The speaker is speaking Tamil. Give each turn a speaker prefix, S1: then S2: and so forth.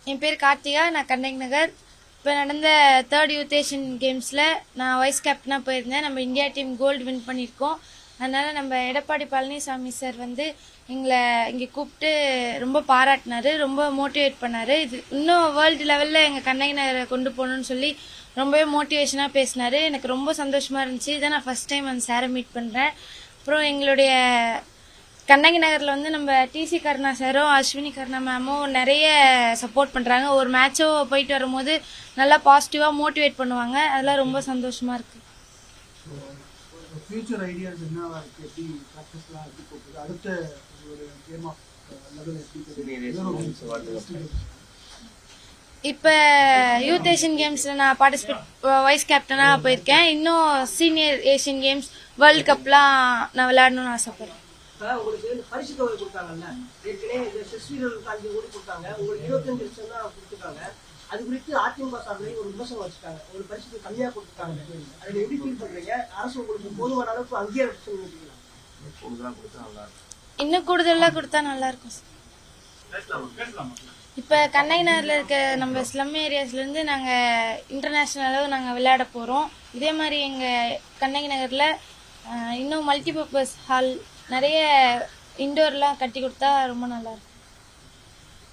S1: என் பேர் கார்த்திகா. நான் கண்ணகி நகர். இப்போ நடந்த தேர்ட் யூத் ஏஷியன் கேம்ஸில் நான் வைஸ் கேப்டனாக போயிருந்தேன். நம்ம இந்தியா டீம் கோல்டு வின் பண்ணியிருக்கோம். அதனால் நம்ம எடப்பாடி பழனிசாமி சார் வந்து எங்களை இங்கே கூப்பிட்டு ரொம்ப பாராட்டினார், ரொம்ப மோட்டிவேட் பண்ணார். இது இன்னும் வேர்ல்டு லெவலில் எங்கள் கண்ணகி நகரை கொண்டு போகணுன்னு சொல்லி ரொம்பவே மோட்டிவேஷனாக பேசினார். எனக்கு ரொம்ப சந்தோஷமாக இருந்துச்சு. இதை நான் ஃபஸ்ட் டைம் அந்த சாரை மீட் பண்ணுறேன். அப்புறம் எங்களுடைய கண்ணகி நகரில் வந்து நம்ம டிசி கருணா சாரும் அஸ்வினி கருணா மேமும் நிறைய சப்போர்ட் பண்ணுறாங்க. ஒரு மேட்சோ போயிட்டு வரும்போது நல்லா பாசிட்டிவாக மோட்டிவேட் பண்ணுவாங்க. அதெல்லாம் ரொம்ப சந்தோஷமாக இருக்குது.
S2: ஃபியூச்சர் ஐடியாஸ் என்னவா இருக்குது? எப்படி ப்ராக்டிஸ்லாம் எப்படி போகுது? அடுத்த ஒரு கேம் ஆஃப் லெவல் எப்படி?
S1: இப்போ யூத் ஏஷியன் கேம்ஸில் நான் பார்ட்டிசிபேட் வைஸ் கேப்டனாக போயிருக்கேன். இன்னும் சீனியர் ஏஷியன் கேம்ஸ் வேர்ல்டு கப்லாம் நான் விளையாடணும்னு ஆசைப்படுறேன்.
S3: உங்களுக்கு பரிசு தொகை கொடுத்தாங்கல்ல, ஏற்கனவே செஸ் வீரர்களுக்கு 5 கோடி கொடுத்தாங்க, உங்களுக்கு 25 லட்சம் தான் கொடுத்துருக்காங்க. அது குறித்து அதிமுக சார்பில் ஒரு விமர்சனம் வச்சுட்டாங்க, ஒரு பரிசுக்கு கம்மியாக கொடுத்துருக்காங்க. அதில் எப்படி ஃபீல் பண்றீங்க? அரசு உங்களுக்கு போதுமான அளவுக்கு அங்கீகாரம்
S1: இன்னும் கூடுதலாக கொடுத்தா நல்லா இருக்கும். இப்போ கண்ணகி நகரில் இருக்க நம்ம ஸ்லம் ஏரியாஸ்லேருந்து நாங்கள் இன்டர்நேஷ்னல் அளவு நாங்கள் விளையாட போகிறோம். இதே மாதிரி எங்கள் கண்ணகி நகரில் இன்னும் மல்டிபர்பஸ் ஹால் நிறைய இண்டோர்லாம் கட்டி கொடுத்தா ரொம்ப நல்லாயிருக்கும்.